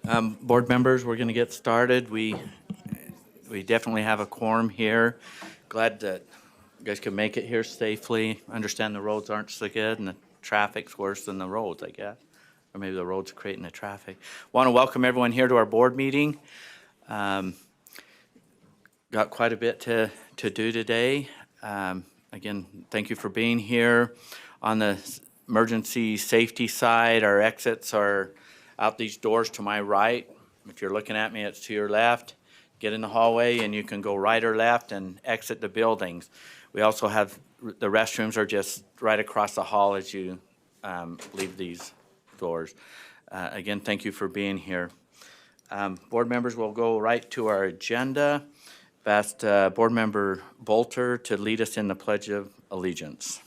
Board members, we're going to get started. We definitely have a quorum here. Glad that you guys could make it here safely. Understand the roads aren't so good and the traffic's worse than the roads, I guess. Or maybe the roads are creating the traffic. Want to welcome everyone here to our board meeting. Got quite a bit to do today. Again, thank you for being here. On the emergency safety side, our exits are out these doors to my right. If you're looking at me, it's to your left. Get in the hallway and you can go right or left and exit the buildings. We also have, the restrooms are just right across the hall as you leave these doors. Again, thank you for being here. Board members, will go right to our agenda. Asked Board Member Bolter to lead us in the Pledge of Allegiance.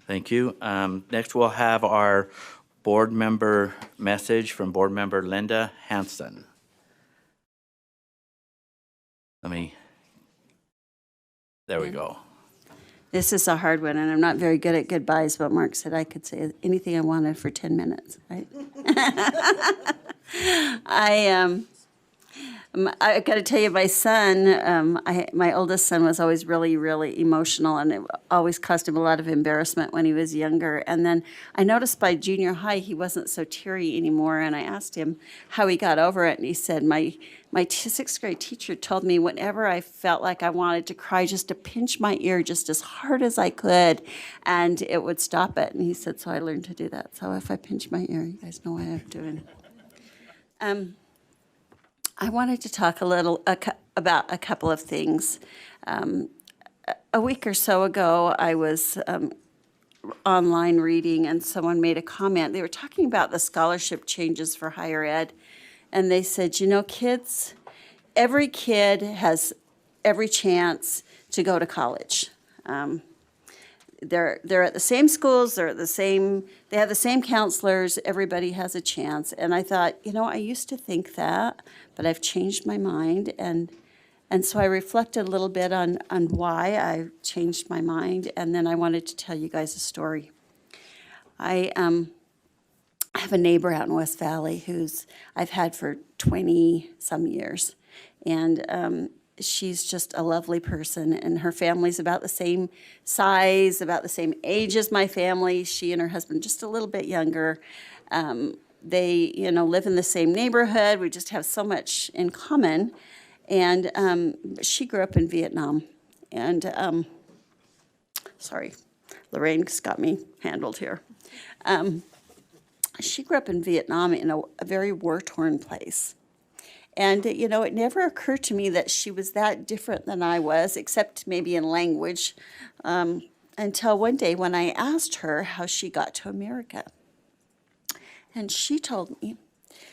Thank you. Next, we'll have our board member message from Board Member Linda Hansen. There we go. This is a hard one, and I'm not very good at goodbyes, but Mark said I could say anything I wanted for 10 minutes, right? I got to tell you, my son, my oldest son was always really, really emotional, and it always caused him a lot of embarrassment when he was younger. And then I noticed by junior high, he wasn't so teary anymore, and I asked him how he got over it, and he said, my sixth grade teacher told me whenever I felt like I wanted to cry, just to pinch my ear just as hard as I could, and it would stop it. And he said, so I learned to do that. So if I pinch my ear, you guys know what I'm doing. I wanted to talk a little about a couple of things. A week or so ago, I was online reading, and someone made a comment. They were talking about the scholarship changes for higher ed, and they said, you know, kids, every kid has every chance to go to college. They're at the same schools, they have the same counselors, everybody has a chance. And I thought, you know, I used to think that, but I've changed my mind. And so I reflected a little bit on why I changed my mind, and then I wanted to tell you guys a story. I have a neighbor out in West Valley who's I've had for 20-some years. And she's just a lovely person, and her family's about the same size, about the same age as my family. She and her husband just a little bit younger. They, live in the same neighborhood. We just have so much in common. And she grew up in Vietnam. And sorry, Lorraine's got me handled here. She grew up in Vietnam in a very war-torn place. And, it never occurred to me that she was that different than I was, except maybe in language, until one day when I asked her how she got to America. And she told me,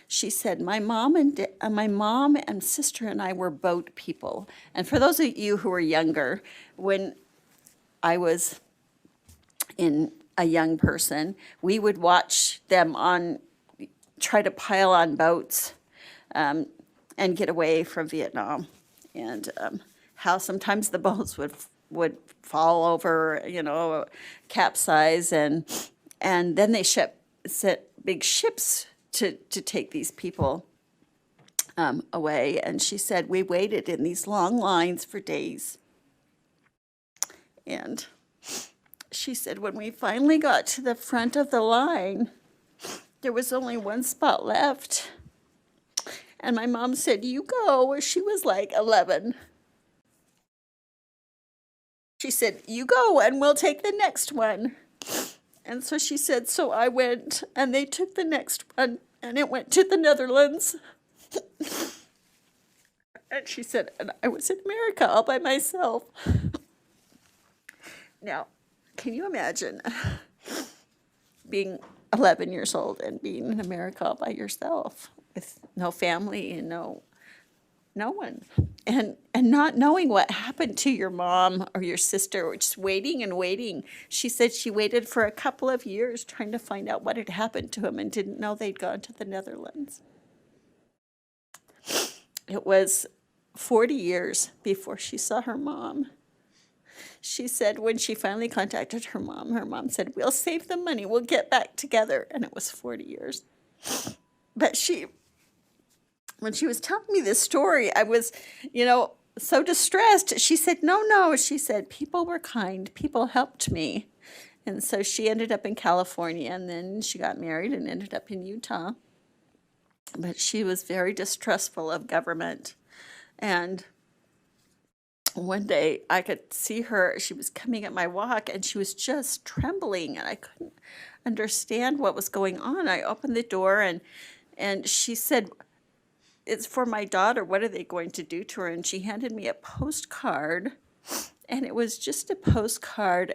she said, my mom and sister and I were boat people. And for those of you who are younger, when I was a young person, we would watch them try to pile on boats, and get away from Vietnam, and how sometimes the boats would fall over, capsize, and then they set big ships to take these people away. And she said, we waited in these long lines for days. And she said, when we finally got to the front of the line, there was only one spot left. And my mom said, you go. She was like 11. She said, you go and we'll take the next one. And so she said, so I went, and they took the next one, and it went to the Netherlands. And she said, and I was in America all by myself. Now, can you imagine being 11 years old and being in America all by yourself with no family and no No one. And not knowing what happened to your mom or your sister, or just waiting and waiting. She said she waited for a couple of years trying to find out what had happened to him and didn't know they'd gone to the Netherlands. It was 40 years before she saw her mom. She said when she finally contacted her mom said, "We'll save the money, we'll get back together." And it was 40 years. But when she was telling me this story, I was, so distressed. She said, no. She said, people were kind. People helped me. And so she ended up in California, and then she got married and ended up in Utah. But she was very distrustful of government. And one day I could see her, she was coming up my walk, and she was just trembling, and I couldn't understand what was going on. I opened the door, and she said, "It's for my daughter. What are they going to do to her?" And she handed me a postcard, and it was just a postcard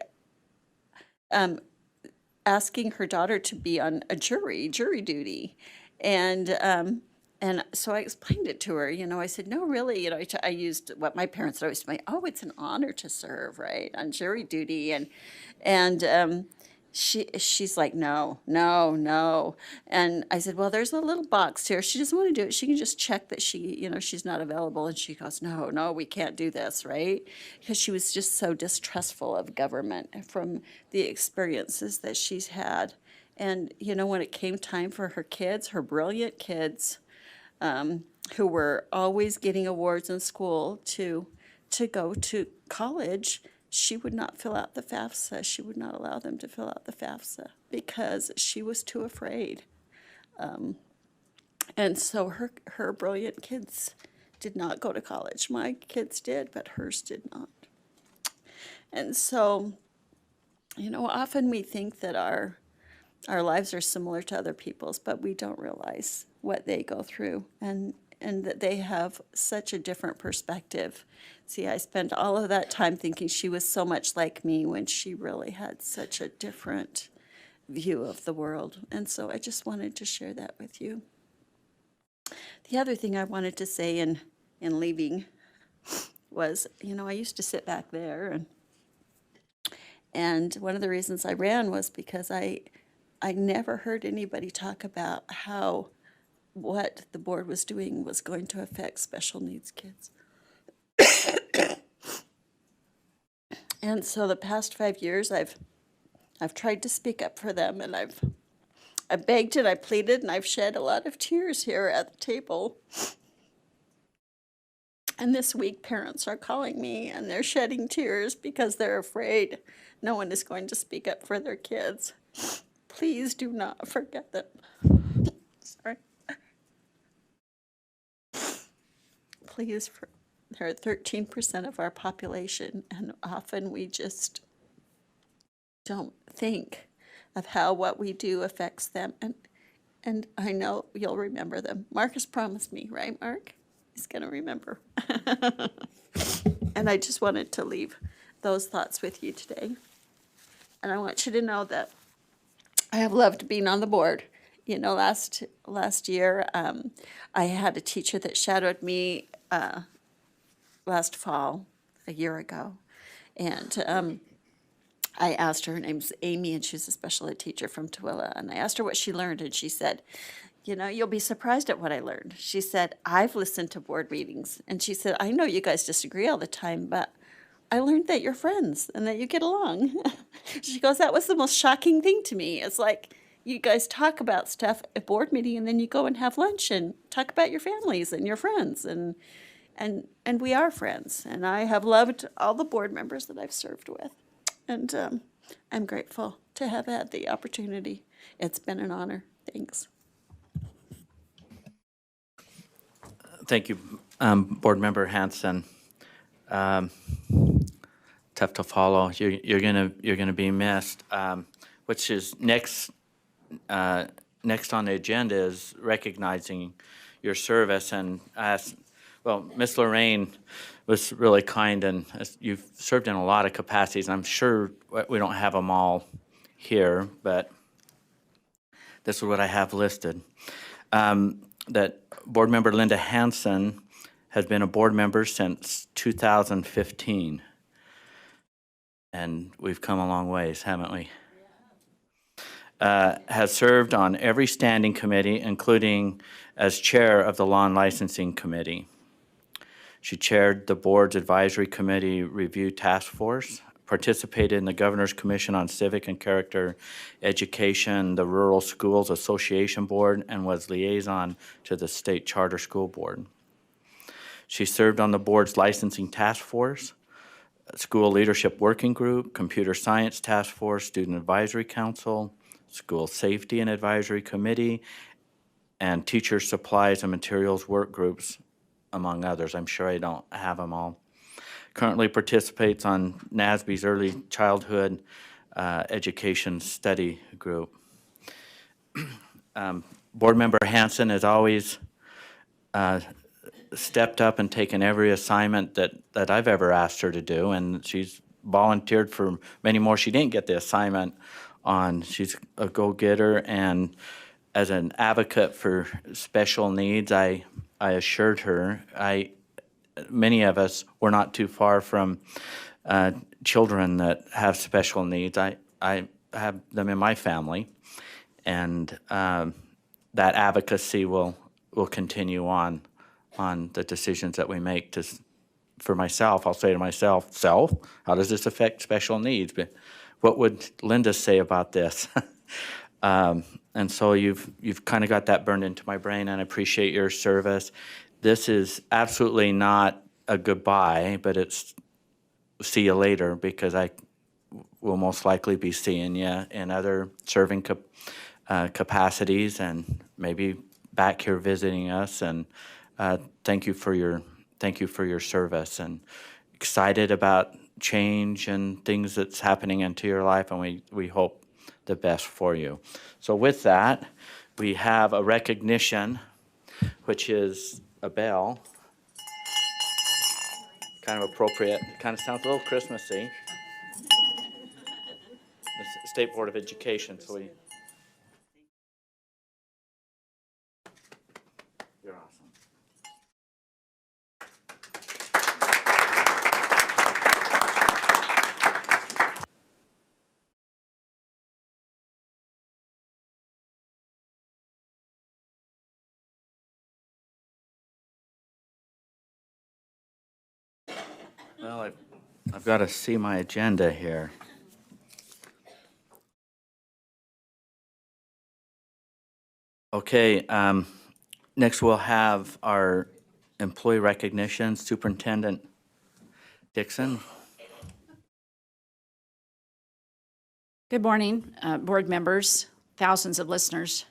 asking her daughter to be on a jury duty. And so I explained it to her. I said, "No, really." I used what my parents always told me. "Oh, it's an honor to serve, right, on jury duty." And she's like, "No, no, no." And I said, "Well, there's a little box here. She doesn't want to do it. She can just check that she's not available." And she goes, "No, no, we can't do this," right? Because she was just so distrustful of government from the experiences that she's had. And, when it came time for her kids, her brilliant kids, who were always getting awards in school to go to college, she would not fill out the FAFSA. She would not allow them to fill out the FAFSA because she was too afraid. And so her brilliant kids did not go to college. My kids did, but hers did not. And so, often we think that our lives are similar to other people's, but we don't realize what they go through and that they have such a different perspective. See, I spent all of that time thinking she was so much like me when she really had such a different view of the world. And so I just wanted to share that with you. The other thing I wanted to say in leaving was, I used to sit back there, and one of the reasons I ran was because I never heard anybody talk about how what the board was doing was going to affect special needs kids. And so the past 5 years, I've tried to speak up for them, and I begged and I pleaded, and I've shed a lot of tears here at the table. And this week, parents are calling me, and they're shedding tears because they're afraid no one is going to speak up for their kids. Please do not forget them. Sorry. Please, they're 13% of our population, and often we just don't think of how what we do affects them. And I know you'll remember them. Mark has promised me, right, Mark? He's going to remember. And I just wanted to leave those thoughts with you today. And I want you to know that I have loved being on the board. Last year, I had a teacher that shadowed me last fall, a year ago. And I asked her name's Amy, and she's a special ed teacher from Tooele. And I asked her what she learned, and she said, "You'll be surprised at what I learned." She said, "I've listened to board meetings." And she said, "I know you guys disagree all the time, but I learned that you're friends and that you get along." She goes, "That was the most shocking thing to me. It's like you guys talk about stuff at board meeting, and then you go and have lunch and talk about your families and your friends. And we are friends. And I have loved all the board members that I've served with. And I'm grateful to have had the opportunity. It's been an honor. Thanks." Thank you, Board Member Hanson. Tough to follow. You're gonna be missed. Which is next on the agenda is recognizing your service. And Miss Lorraine was really kind, and you've served in a lot of capacities. I'm sure we don't have them all here, but this is what I have listed. That Board Member Linda Hanson has been a board member since 2015. And we've come a long ways, haven't we? Has served on every standing committee, including as chair of the Law and Licensing Committee. She chaired the board's advisory committee review task force, participated in the Governor's Commission on Civic and Character Education, the Rural Schools Association Board, and was liaison to the State Charter School Board. She served on the board's licensing task force, School Leadership Working Group, Computer Science Task Force, Student Advisory Council, School Safety and Advisory Committee, and Teacher Supplies and Materials Work Groups, among others. I'm sure I don't have them all. Currently participates on NASB's Early Childhood Education Study Group. Board Member Hanson has always stepped up and taken every assignment that I've ever asked her to do, and she's volunteered for many more she didn't get the assignment on. She's a go-getter, and as an advocate for special needs, I assured her, many of us were not too far from children that have special needs. I have them in my family, and that advocacy will continue on the decisions that we make. For myself, I'll say to myself, how does this affect special needs? But what would Linda say about this? And so you've kind of got that burned into my brain, and I appreciate your service. This is absolutely not a goodbye, but it's see you later, because I will most likely be seeing you in other serving capacities, and maybe back here visiting us. And thank you for your service, and excited about change and things that's happening into your life, and we hope the best for you. So with that, we have a recognition, which is a bell. Kind of appropriate. Kind of sounds a little Christmassy. The State Board of Education. So you're awesome. Well, I've got to see my agenda here. Okay, next we'll have our employee recognition. Superintendent Dixon. Good morning, board members, thousands of listeners,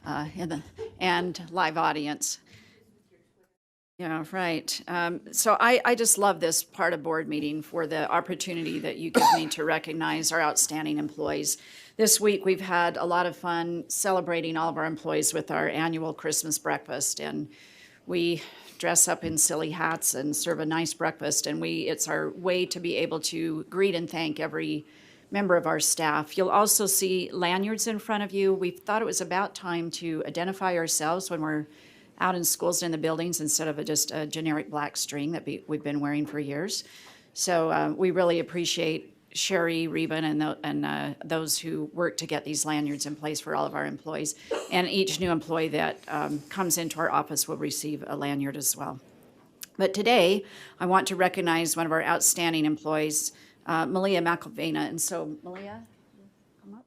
and live audience. Yeah, right. So I just love this part of board meeting for the opportunity that you give me to recognize our outstanding employees. This week, we've had a lot of fun celebrating all of our employees with our annual Christmas breakfast, and we dress up in silly hats and serve a nice breakfast, and it's our way to be able to greet and thank every member of our staff. You'll also see lanyards in front of you. We thought it was about time to identify ourselves when we're out in schools and in the buildings, instead of just a generic black string that we've been wearing for years. So we really appreciate Sherry, Reuben, and those who work to get these lanyards in place for all of our employees. And each new employee that comes into our office will receive a lanyard as well. But today, I want to recognize one of our outstanding employees, Malia McElvena. And so, Malia, come up.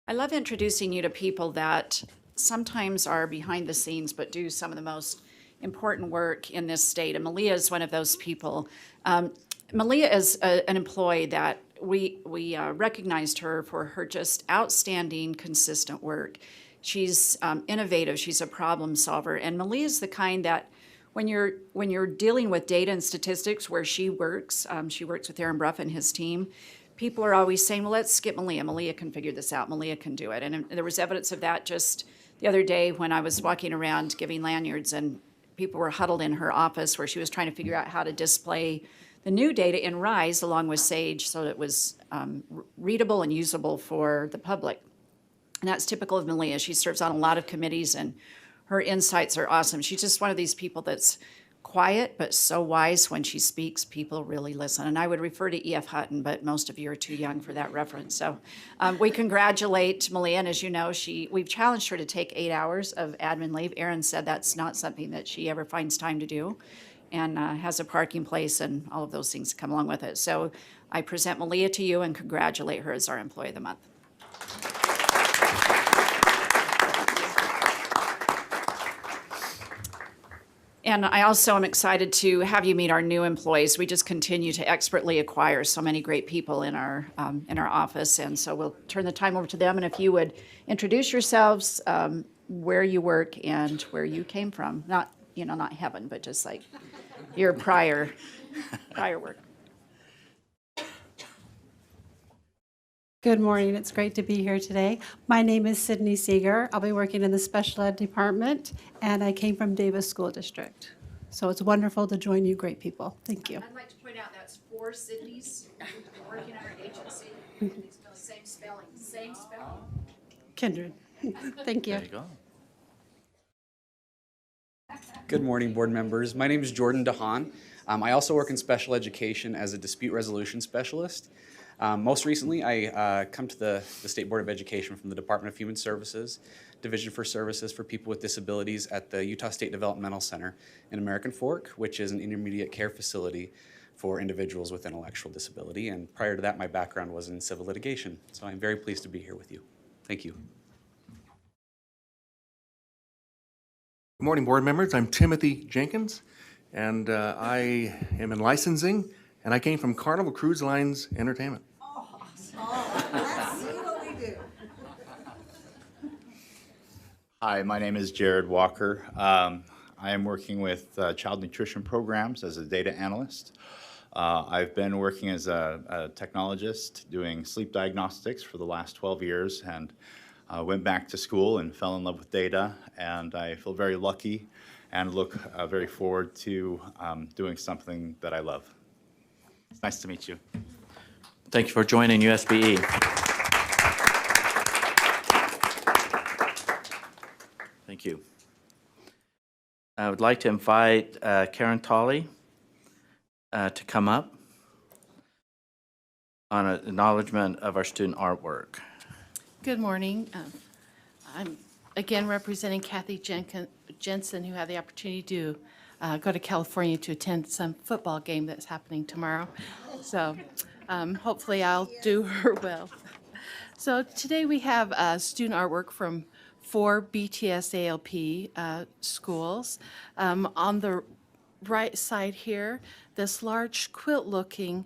I love introducing you to people that sometimes are behind the scenes but do some of the most important work in this state, and Malia is one of those people. Malia is an employee that we recognized her for her just outstanding, consistent work. She's innovative, she's a problem solver, and Malia is the kind that when you're dealing with data and statistics where she works with Aaron Bruff and his team, people are always saying, well, let's skip Malia. Malia can figure this out. Malia can do it. And there was evidence of that just the other day when I was walking around giving lanyards, and people were huddled in her office where she was trying to figure out how to display the new data in RISE along with SAGE so that it was readable and usable for the public. And that's typical of Malia. She serves on a lot of committees, and her insights are awesome. She's just one of these people that's quiet but so wise. When she speaks, people really listen. And I would refer to E.F. Hutton, but most of you are too young for that reference. So we congratulate Malia, and as you know, we've challenged her to take 8 hours of admin leave. Erin said that's not something that she ever finds time to do, and has a parking place and all of those things that come along with it. So I present Malia to you and congratulate her as our Employee of the Month. And I also am excited to have you meet our new employees. We just continue to expertly acquire so many great people in our office, and so we'll turn the time over to them. And if you would introduce yourselves, where you work and where you came from, not heaven, but just like your prior work. Good morning. It's great to be here today. My name is Sydney Seeger. I'll be working in the special ed department, and I came from Davis School District. So it's wonderful to join you great people. Thank you. I'd like to point out that's 4 Sydneys working at our agency. Same spelling. Kindred. Thank you. There you go. Good morning, board members. My name is Jorden De Haan. I also work in special education as a dispute resolution specialist. Most recently, I come to the State Board of Education from the Department of Human Services, Division for Services for People with Disabilities at the Utah State Developmental Center in American Fork, which is an intermediate care facility for individuals with intellectual disability. And prior to that, my background was in civil litigation. So I'm very pleased to be here with you. Thank you. Good morning, board members. I'm Timothy Jenkins, and I am in licensing, and I came from Carnival Cruise Lines Entertainment. Let's see what we do. Hi, my name is Jared Walker. I am working with child nutrition programs as a data analyst. I've been working as a technologist doing sleep diagnostics for the last 12 years, and went back to school and fell in love with data, and I feel very lucky and look very forward to doing something that I love. It's nice to meet you. Thank you for joining USBE. Thank you. I would like to invite Karen Tolley to come up on an acknowledgement of our student artwork. Good morning. I'm again representing Kathy Jensen, who had the opportunity to go to California to attend some football game that's happening tomorrow. So hopefully I'll do her well. So today we have student artwork from 4 BTS ALP schools. On the right side here, this large quilt-looking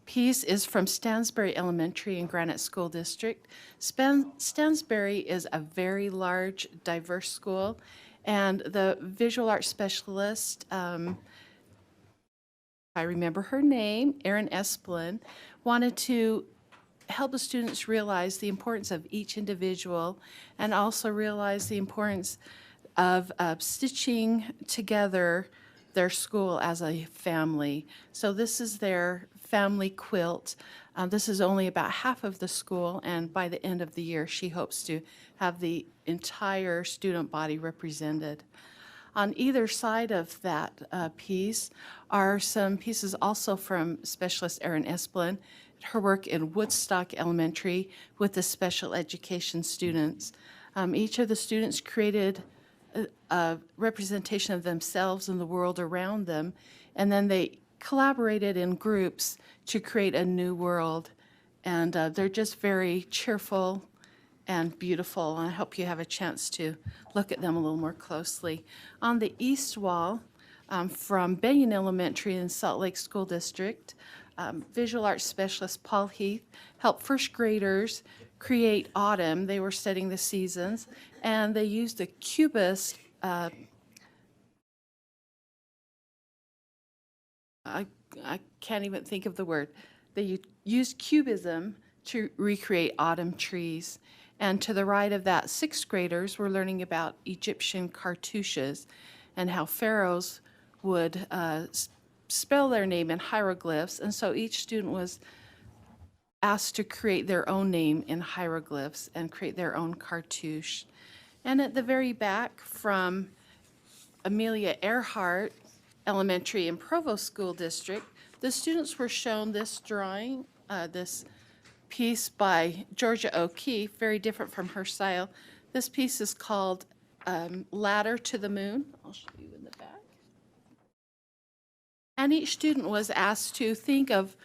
piece is from Stansbury Elementary in Granite School District. Stansbury is a very large, diverse school, and the visual arts specialist, I remember her name, Erin Esplin, wanted to help the students realize the importance of each individual and also realize the importance of stitching together their school as a family. So this is their family quilt. This is only about half of the school, and by the end of the year, she hopes to have the entire student body represented. On either side of that piece are some pieces also from specialist Erin Esplin, her work in Woodstock Elementary with the special education students. Each of the students created a representation of themselves and the world around them, and then they collaborated in groups to create a new world. And they're just very cheerful and beautiful. I hope you have a chance to look at them a little more closely. On the east wall, from Benyon Elementary in Salt Lake School District, visual arts specialist Paul Heath helped first graders create autumn. They were studying the seasons, and they used a cubist, I can't even think of the word. They used cubism to recreate autumn trees. And to the right of that, sixth graders were learning about Egyptian cartouches and how pharaohs would spell their name in hieroglyphs. And so each student was asked to create their own name in hieroglyphs and create their own cartouche. And at the very back, from Amelia Earhart Elementary and Provost School District, the students were shown this drawing, this piece by Georgia O'Keeffe, very different from her style. This piece is called Ladder to the Moon. I'll show you in the back. And each student was asked to think of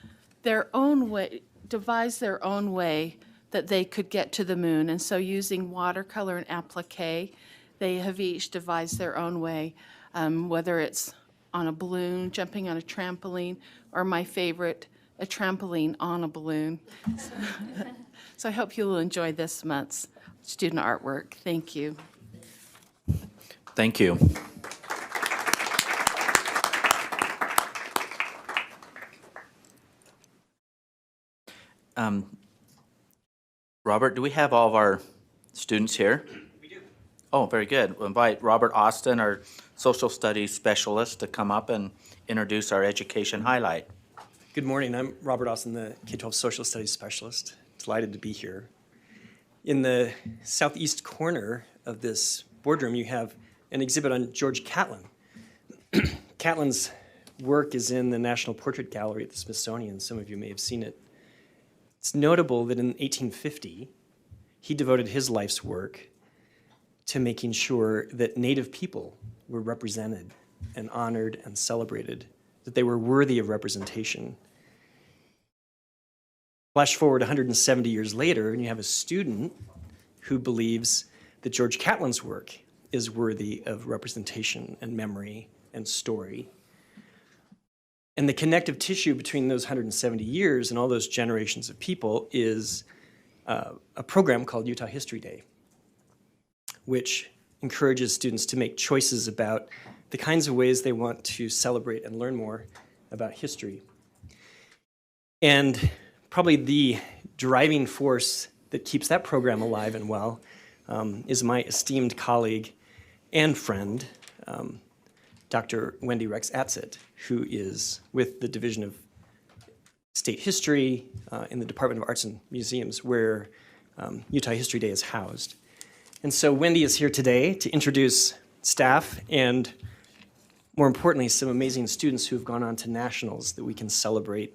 their own way, devise their own way that they could get to the moon. And so using watercolor and applique, they have each devised their own way, whether it's on a balloon, jumping on a trampoline, or my favorite, a trampoline on a balloon. So I hope you will enjoy this month's student artwork. Thank you. Thank you. Robert, do we have all of our students here? We do. Oh, very good. We'll invite Robert Austin, our social studies specialist, to come up and introduce our education highlight. Good morning. I'm Robert Austin, the K-12 social studies specialist. Delighted to be here. In the southeast corner of this boardroom, you have an exhibit on George Catlin. Catlin's work is in the National Portrait Gallery at the Smithsonian. Some of you may have seen it. It's notable that in 1850, he devoted his life's work to making sure that Native people were represented and honored and celebrated, that they were worthy of representation. Flash forward 170 years later, and you have a student who believes that George Catlin's work is worthy of representation and memory and story. And the connective tissue between those 170 years and all those generations of people is a program called Utah History Day, which encourages students to make choices about the kinds of ways they want to celebrate and learn more about history. And probably the driving force that keeps that program alive and well is my esteemed colleague and friend, Dr. Wendy Rex Abbott, who is with the Division of State History in the Department of Arts and Museums, where Utah History Day is housed. And so Wendy is here today to introduce staff and, more importantly, some amazing students who have gone on to nationals that we can celebrate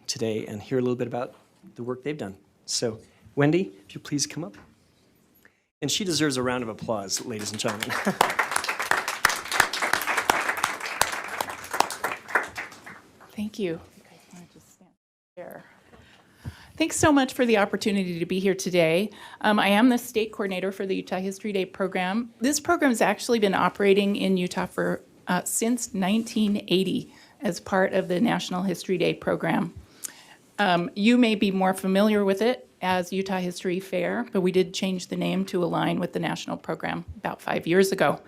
today and hear a little bit about the work they've done. So, Wendy, if you please come up. And she deserves a round of applause, ladies and gentlemen. Thank you. Thanks so much for the opportunity to be here today. I am the state coordinator for the Utah History Day program. This program has actually been operating in Utah for since 1980 as part of the National History Day program. You may be more familiar with it as Utah History Fair, but we did change the name to align with the national program about 5 years ago.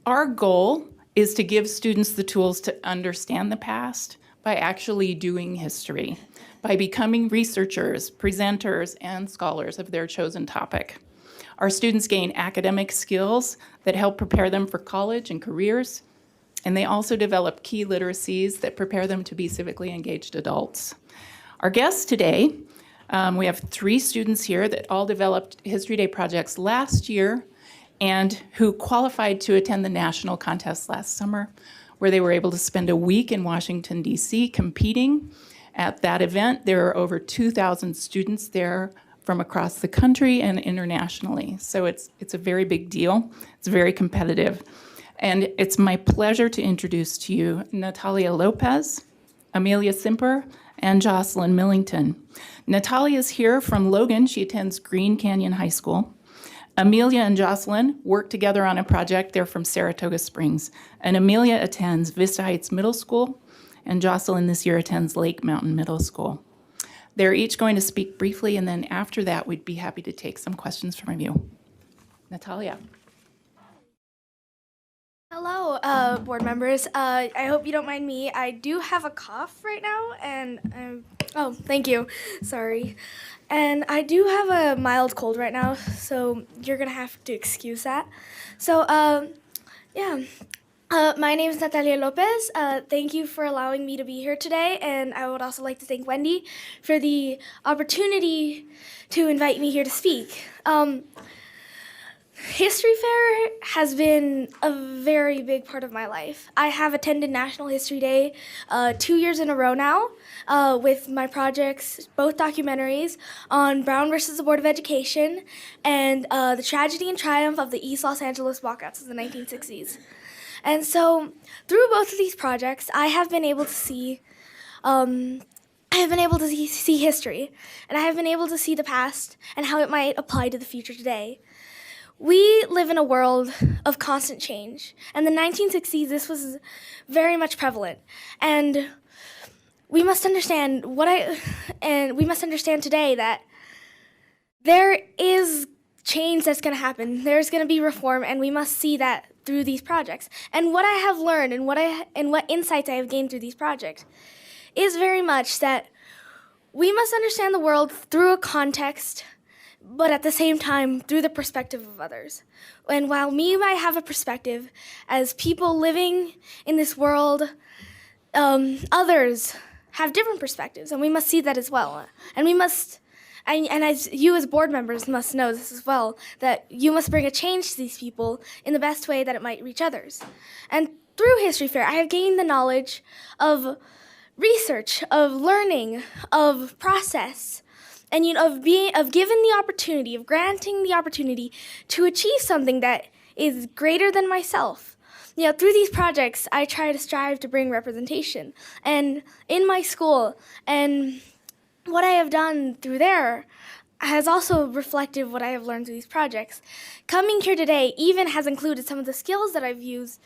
Our goal is to give students the tools to understand the past by actually doing history, by becoming researchers, presenters, and scholars of their chosen topic. Our students gain academic skills that help prepare them for college and careers, and they also develop key literacies that prepare them to be civically engaged adults. Our guests today, we have 3 students here that all developed History Day projects last year and who qualified to attend the national contest last summer, where they were able to spend a week in Washington, D.C. competing. At that event, there are over 2,000 students there from across the country and internationally. So it's a very big deal. It's very competitive. And it's my pleasure to introduce to you Natalia Lopez, Amelia Simper, and Jocelyn Millington. Natalia is here from Logan. She attends Green Canyon High School. Amelia and Jocelyn work together on a project. They're from Saratoga Springs. And Amelia attends Vista Heights Middle School, and Jocelyn this year attends Lake Mountain Middle School. They're each going to speak briefly, and then after that, we'd be happy to take some questions from you. Natalia. Hello, board members. I hope you don't mind me. I do have a cough right now, and oh, thank you. Sorry. And I do have a mild cold right now, so you're gonna have to excuse that. So, yeah. My name is Natalia Lopez. Thank you for allowing me to be here today, and I would also like to thank Wendy for the opportunity to invite me here to speak. History Fair has been a very big part of my life. I have attended National History Day 2 years in a row now with my projects, both documentaries, on Brown versus the Board of Education and the tragedy and triumph of the East Los Angeles walkouts of the 1960s. And so through both of these projects, I have been able to see see history, and I have been able to see the past and how it might apply to the future today. We live in a world of constant change. And in the 1960s, this was very much prevalent. And we must understand today that there is change that's going to happen. There's going to be reform, and we must see that through these projects. And what I have learned and what insights I have gained through these projects is very much that we must understand the world through a context, but at the same time through the perspective of others. And while me might have a perspective as people living in this world, others have different perspectives, and we must see that as well. And we must, and as you as board members must know this as well, that you must bring a change to these people in the best way that it might reach others. And through History Fair, I have gained the knowledge of research, of learning, of process, and of given the opportunity, of granting the opportunity to achieve something that is greater than myself. Through these projects, I try to strive to bring representation, and in my school, and what I have done through there has also reflected what I have learned through these projects. Coming here today even has included some of the skills that I've used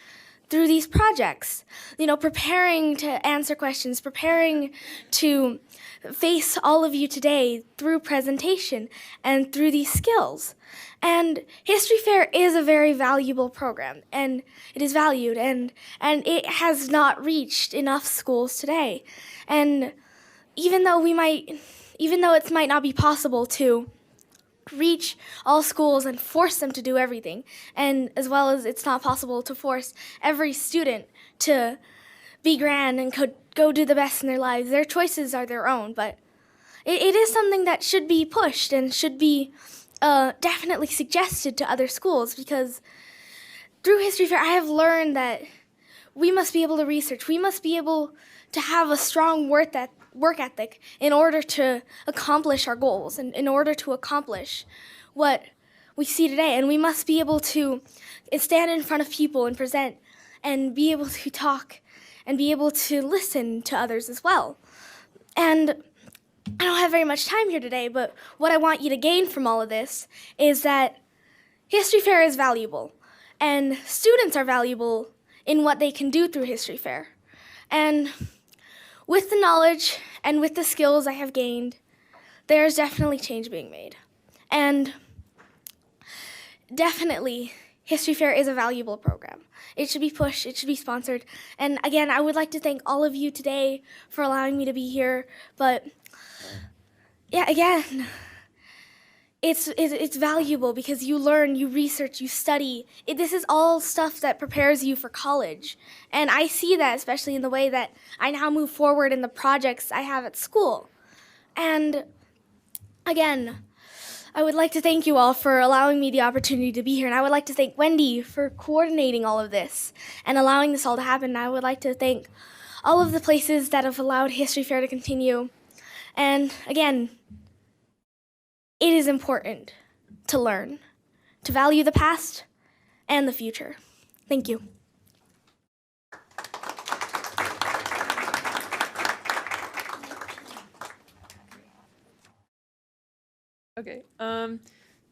through these projects. Preparing to answer questions, preparing to face all of you today through presentation and through these skills. And History Fair is a very valuable program, and it is valued, and it has not reached enough schools today. And even though it might not be possible to reach all schools and force them to do everything, and as well as it's not possible to force every student to be grand and go do the best in their lives. Their choices are their own, but it is something that should be pushed and should be definitely suggested to other schools, because through History Fair I have learned that we must be able to research, we must be able to have a strong work ethic in order to accomplish our goals and in order to accomplish what we see today. And we must be able to stand in front of people and present and be able to talk and be able to listen to others as well. And I don't have very much time here today, but what I want you to gain from all of this is that History Fair is valuable, and students are valuable in what they can do through History Fair. And with the knowledge and with the skills I have gained, there's definitely change being made. And definitely, History Fair is a valuable program. It should be pushed, it should be sponsored. And again, I would like to thank all of you today for allowing me to be here. But yeah, again, it's valuable because you learn, you research, you study. This is all stuff that prepares you for college. And I see that especially in the way that I now move forward in the projects I have at school. And again, I would like to thank you all for allowing me the opportunity to be here. And I would like to thank Wendy for coordinating all of this and allowing this all to happen. And I would like to thank all of the places that have allowed History Fair to continue. And again, it is important to learn, to value the past and the future. Thank you. Okay,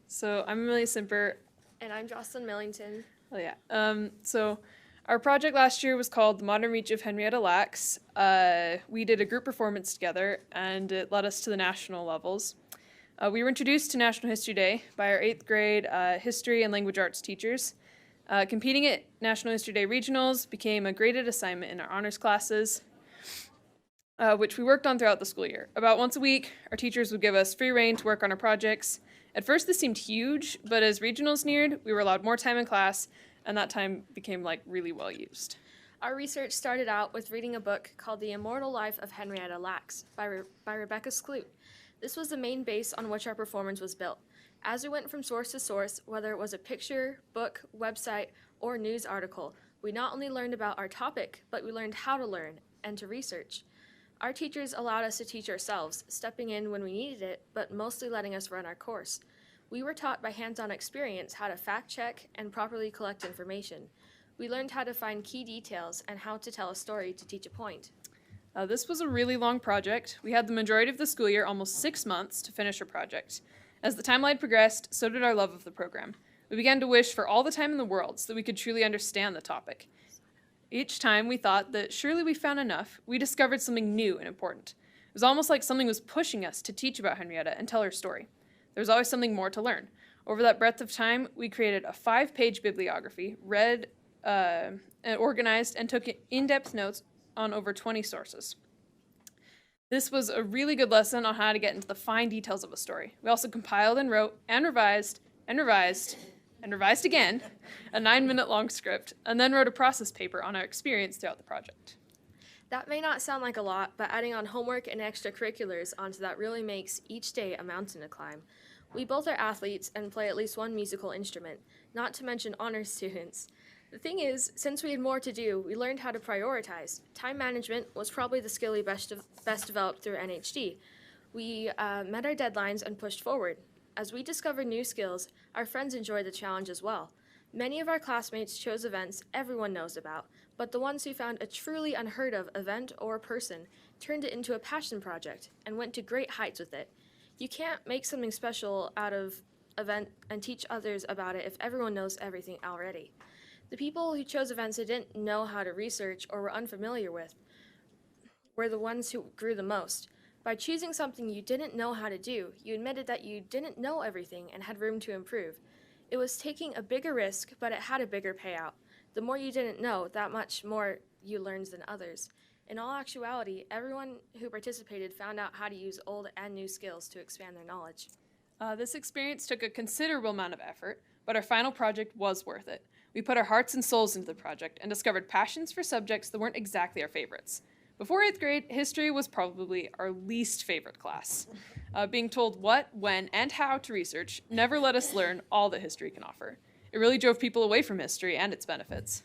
so I'm Amelia Simper. And I'm Jocelyn Millington. Oh yeah. So our project last year was called The Modern Reach of Henrietta Lacks. We did a group performance together, and it led us to the national levels. We were introduced to National History Day by our 8th grade history and language arts teachers. Competing at National History Day regionals became a graded assignment in our honors classes, which we worked on throughout the school year. About once a week, our teachers would give us free rein to work on our projects. At first, this seemed huge, but as regionals neared, we were allowed more time in class, and that time became like really well used. Our research started out with reading a book called The Immortal Life of Henrietta Lacks by Rebecca Skloot. This was the main base on which our performance was built. As we went from source to source, whether it was a picture, book, website, or news article, we not only learned about our topic, but we learned how to learn and to research. Our teachers allowed us to teach ourselves, stepping in when we needed it, but mostly letting us run our course. We were taught by hands-on experience how to fact-check and properly collect information. We learned how to find key details and how to tell a story to teach a point. This was a really long project. We had the majority of the school year, almost 6 months, to finish our project. As the timeline progressed, so did our love of the program. We began to wish for all the time in the world so that we could truly understand the topic. Each time we thought that surely we found enough, we discovered something new and important. It was almost like something was pushing us to teach about Henrietta and tell her story. There was always something more to learn. Over that breadth of time, we created a 5-page bibliography, read, and organized, and took in-depth notes on over 20 sources. This was a really good lesson on how to get into the fine details of a story. We also compiled and wrote and revised and revised and revised again a 9-minute long script, and then wrote a process paper on our experience throughout the project. That may not sound like a lot, but adding on homework and extracurriculars onto that really makes each day a mountain to climb. We both are athletes and play at least one musical instrument, not to mention honor students. The thing is, since we had more to do, we learned how to prioritize. Time management was probably the skill we best developed through NHD. We met our deadlines and pushed forward. As we discovered new skills, our friends enjoyed the challenge as well. Many of our classmates chose events everyone knows about, but the ones who found a truly unheard of event or person turned it into a passion project and went to great heights with it. You can't make something special out of event and teach others about it if everyone knows everything already. The people who chose events they didn't know how to research or were unfamiliar with were the ones who grew the most. By choosing something you didn't know how to do, you admitted that you didn't know everything and had room to improve. It was taking a bigger risk, but it had a bigger payout. The more you didn't know, that much more you learned than others. In all actuality, everyone who participated found out how to use old and new skills to expand their knowledge. This experience took a considerable amount of effort, but our final project was worth it. We put our hearts and souls into the project and discovered passions for subjects that weren't exactly our favorites. Before 8th grade, history was probably our least favorite class. Being told what, when, and how to research never let us learn all that history can offer. It really drove people away from history and its benefits.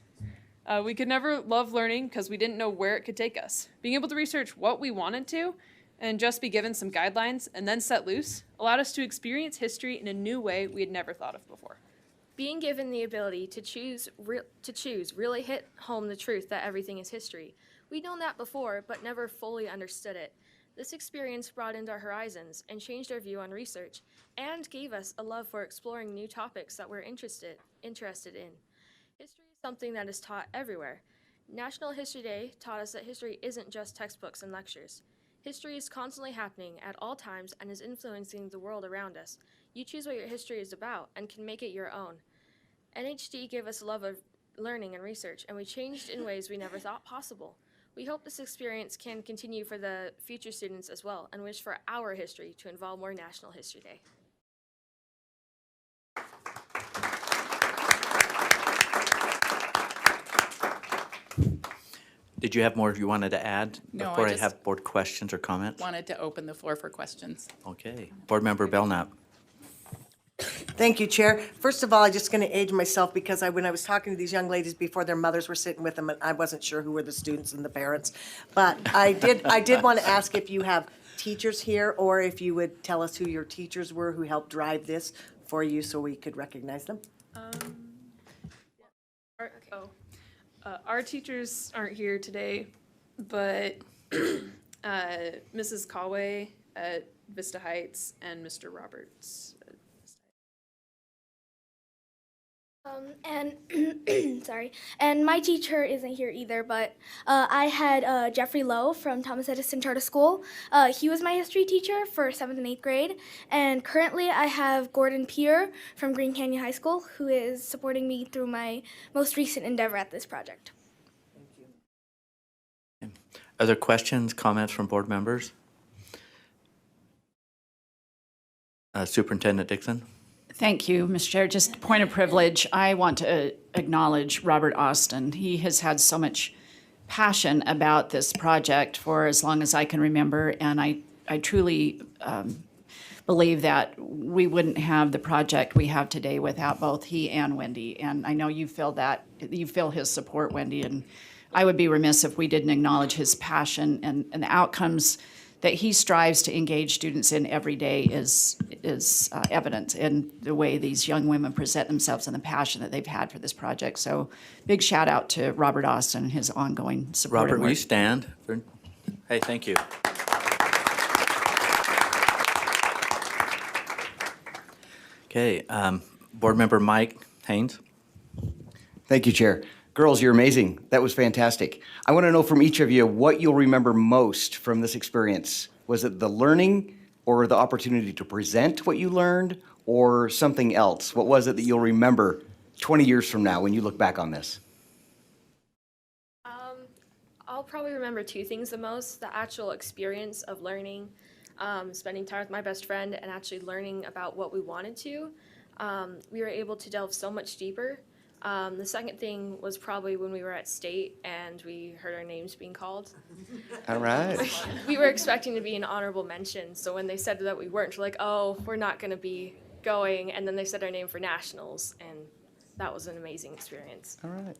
We could never love learning because we didn't know where it could take us. Being able to research what we wanted to and just be given some guidelines and then set loose allowed us to experience history in a new way we had never thought of before. Being given the ability to choose really hit home the truth that everything is history. We'd known that before, but never fully understood it. This experience broadened our horizons and changed our view on research, and gave us a love for exploring new topics that we're interested in. History is something that is taught everywhere. National History Day taught us that history isn't just textbooks and lectures. History is constantly happening at all times and is influencing the world around us. You choose what your history is about and can make it your own. NHD gave us a love of learning and research, and we changed in ways we never thought possible. We hope this experience can continue for the future students as well, and wish for our history to involve more National History Day. Did you have more you wanted to add No, before I I just have board questions or comments? Wanted to open the floor for questions. Okay. Board Member Belknap. Thank you, Chair. First of all, I'm just going to age myself because when I was talking to these young ladies before, their mothers were sitting with them, and I wasn't sure who were the students and the parents. But I did want to ask if you have teachers here, or if you would tell us who your teachers were who helped drive this for you so we could recognize them. Our teachers aren't here today, but Mrs. Callway at Vista Heights and Mr. Roberts. And my teacher isn't here either, but I had Jeffrey Lowe from Thomas Edison Charter School. He was my history teacher for 7th and 8th grade, and currently I have Gordon Peer from Green Canyon High School, who is supporting me through my most recent endeavor at this project. Other questions, comments from board members? Superintendent Dixon? Thank you, Mr. Chair. Just point of privilege, I want to acknowledge Robert Austin. He has had so much passion about this project for as long as I can remember, and I truly believe that we wouldn't have the project we have today without both he and Wendy. And I know you feel his support, Wendy, and I would be remiss if we didn't acknowledge his passion and the outcomes that he strives to engage students in every day is evident in the way these young women present themselves and the passion that they've had for this project. So big shout out to Robert Austin and his ongoing support. Robert, will you stand? Hey, thank you. Okay, Board Member Mike Haynes. Thank you, Chair. Girls, you're amazing. That was fantastic. I want to know from each of you what you'll remember most from this experience. Was it the learning or the opportunity to present what you learned or something else? What was it that you'll remember 20 years from now when you look back on this? I'll probably remember two things the most: the actual experience of learning, spending time with my best friend and actually learning about what we wanted to. We were able to delve so much deeper. The second thing was probably when we were at state and we heard our names being called. All right. We were expecting to be an honorable mention, so when they said that we weren't, we're like, oh, we're not going to be going, and then they said our name for nationals, and that was an amazing experience. All right.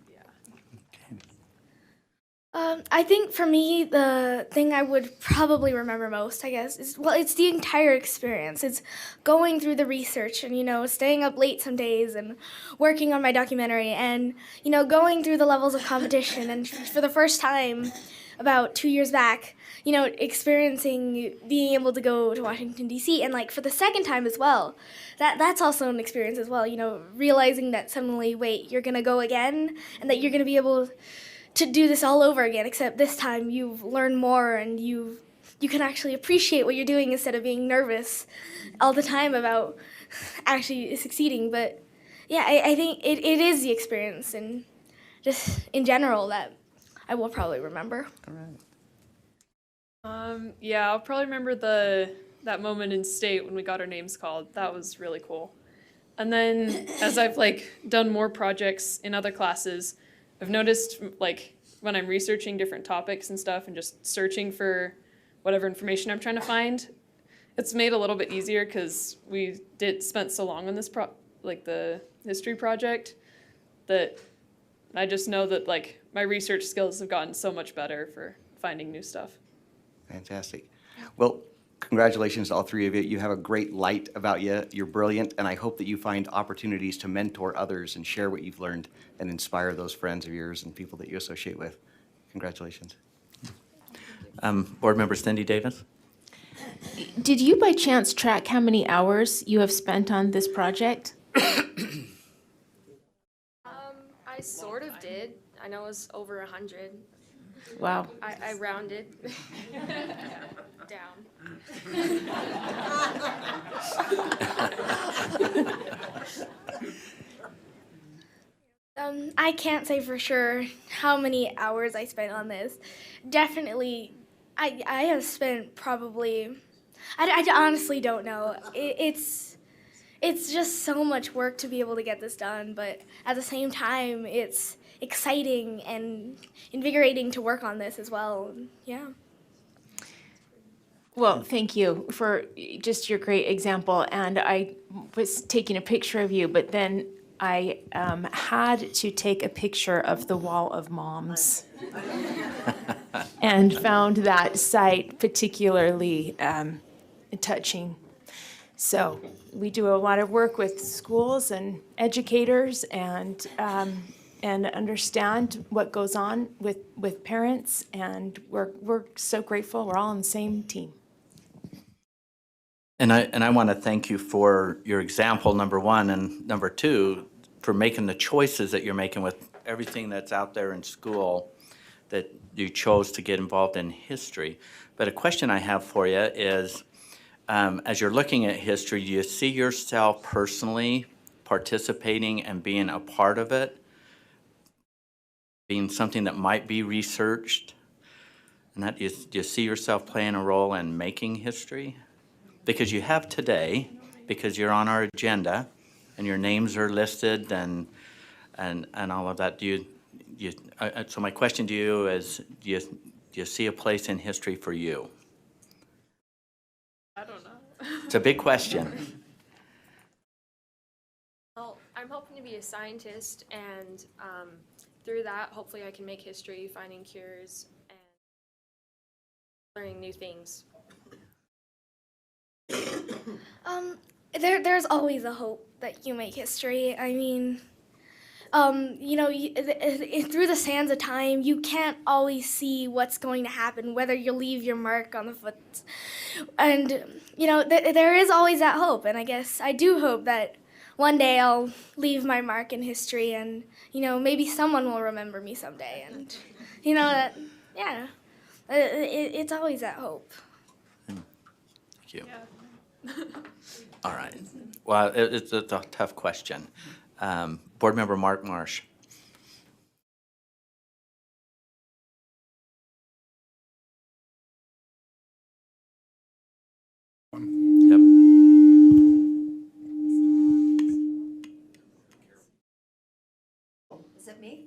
I think for me, the thing I would probably remember most, I guess, is, well, it's the entire experience. It's going through the research and, staying up late some days and working on my documentary and, going through the levels of competition. And for the first time, about 2 years back, experiencing being able to go to Washington, D.C. and, for the second time as well. That's also an experience as well, realizing that suddenly, wait, you're going to go again and that you're going to be able to do this all over again, except this time you've learned more and you can actually appreciate what you're doing instead of being nervous all the time about actually succeeding. But yeah, I think it is the experience and just in general that I will probably remember. All right. Yeah, I'll probably remember that moment in state when we got our names called. That was really cool. And then as I've done more projects in other classes, I've noticed when I'm researching different topics and stuff and just searching for whatever information I'm trying to find, it's made a little bit easier because we spent so long on this the history project that I just know that my research skills have gotten so much better for finding new stuff. Fantastic. Well, congratulations to all three of you. You have a great light about you. You're brilliant, and I hope that you find opportunities to mentor others and share what you've learned and inspire those friends of yours and people that you associate with. Congratulations. Board Member Cindy Davis. Did you by chance track how many hours you have spent on this project? I sort of did. I know it was over 100. Wow. I rounded down. I can't say for sure how many hours I spent on this. Definitely, I have spent probably, I honestly don't know. It's just so much work to be able to get this done, but at the same time, it's exciting and invigorating to work on this as well. Yeah. Well, thank you for just your great example. And I was taking a picture of you, but then I had to take a picture of the Wall of Moms and found that site particularly touching. So we do a lot of work with schools and educators and understand what goes on with parents, and we're so grateful. We're all on the same team. And I want to thank you for your example, number one, and number two, for making the choices that you're making with everything that's out there in school, that you chose to get involved in history. But a question I have for you is, as you're looking at history, do you see yourself personally participating and being a part of it, being something that might be researched? And that do you see yourself playing a role in making history? Because you have today, because you're on our agenda, and your names are listed and all of that. So my question to you is, do you see a place in history for you? I don't know. It's a big question. Well, I'm hoping to be a scientist, and through that, hopefully I can make history, finding cures, and learning new things. There's always a hope that you make history. I mean, through the sands of time, you can't always see what's going to happen, whether you leave your mark on the foot. And, there is always that hope. And I guess I do hope that one day I'll leave my mark in history and, maybe someone will remember me someday. And, it's always that hope. Thank you. All right. Well, it's a tough question. Board Member Mark Marsh. Yep. Is it me?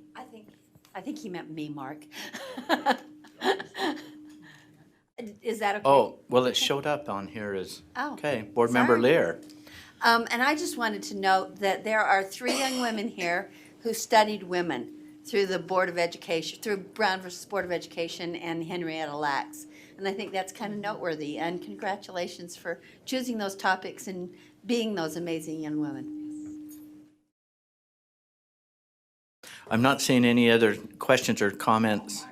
I think he meant me, Mark. Is that okay? Oh, well, it showed up on here as, Oh, okay, Board Member Lear. And I just wanted to note that there are 3 young women here who studied women through the Board of Education, through Brown versus Board of Education and Henrietta Lacks. And I think that's kind of noteworthy. And congratulations for choosing those topics and being those amazing young women. I'm not seeing any other questions or comments.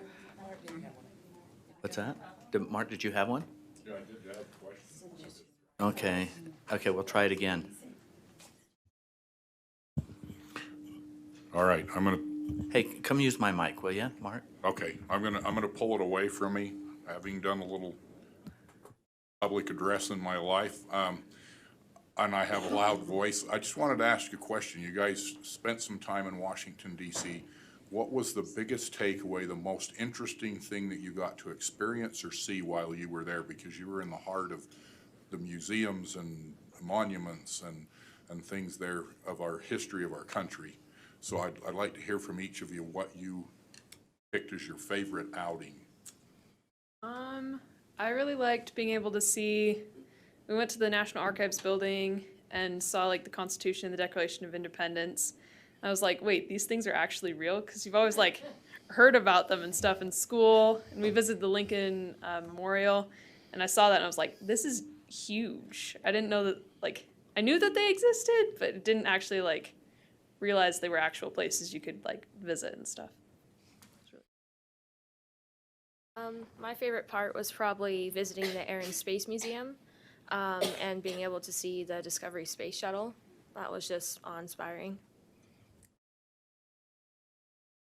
What's that? Mark, did you have one? Yeah, I did have questions. Okay. Okay, we'll try it again. All right, I'm gonna. Hey, come use my mic, will you, Mark? Okay, I'm gonna pull it away from me, having done a little public address in my life, and I have a loud voice. I just wanted to ask you a question. You guys spent some time in Washington, D.C. What was the biggest takeaway, the most interesting thing that you got to experience or see while you were there? Because you were in the heart of the museums and monuments and things there of our history of our country. So I'd like to hear from each of you what you picked as your favorite outing. I really liked being able to see, we went to the National Archives building and saw like the Constitution and the Declaration of Independence. I was like, wait, these things are actually real? Because you've always like heard about them and stuff in school. And we visited the Lincoln Memorial, and I saw that and I was like, this is huge. I didn't know that, like, I knew that they existed, but didn't actually like realize they were actual places you could like visit and stuff. My favorite part was probably visiting the Air and Space Museum and being able to see the Discovery Space Shuttle. That was just awe-inspiring.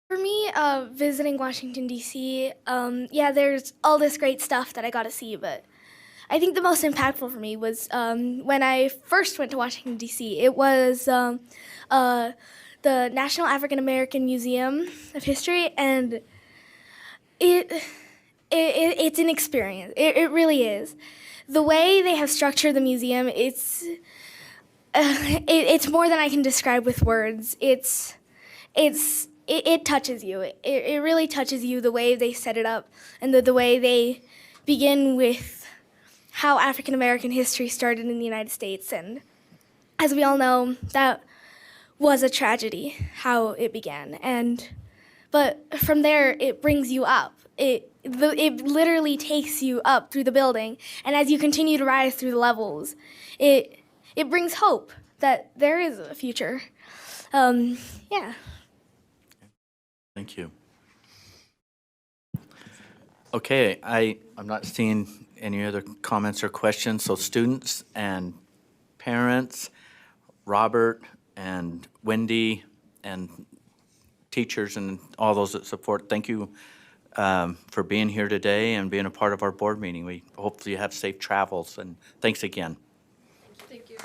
For me, visiting Washington, D.C., there's all this great stuff that I got to see, but I think the most impactful for me was when I first went to Washington, D.C. It was the National African American Museum of History, and it's an experience. It really is. The way they have structured the museum, it's more than I can describe with words. It touches you. It really touches you, the way they set it up and the way they begin with how African American history started in the United States. And as we all know, that was a tragedy, how it began. But from there, it brings you up. It literally takes you up through the building, and as you continue to rise through the levels, it brings hope that there is a future. Yeah. Thank you. Okay, I'm not seeing any other comments or questions. So students and parents, Robert and Wendy and teachers and all those that support, thank you for being here today and being a part of our board meeting. We hopefully have safe travels, and thanks again. Thank you.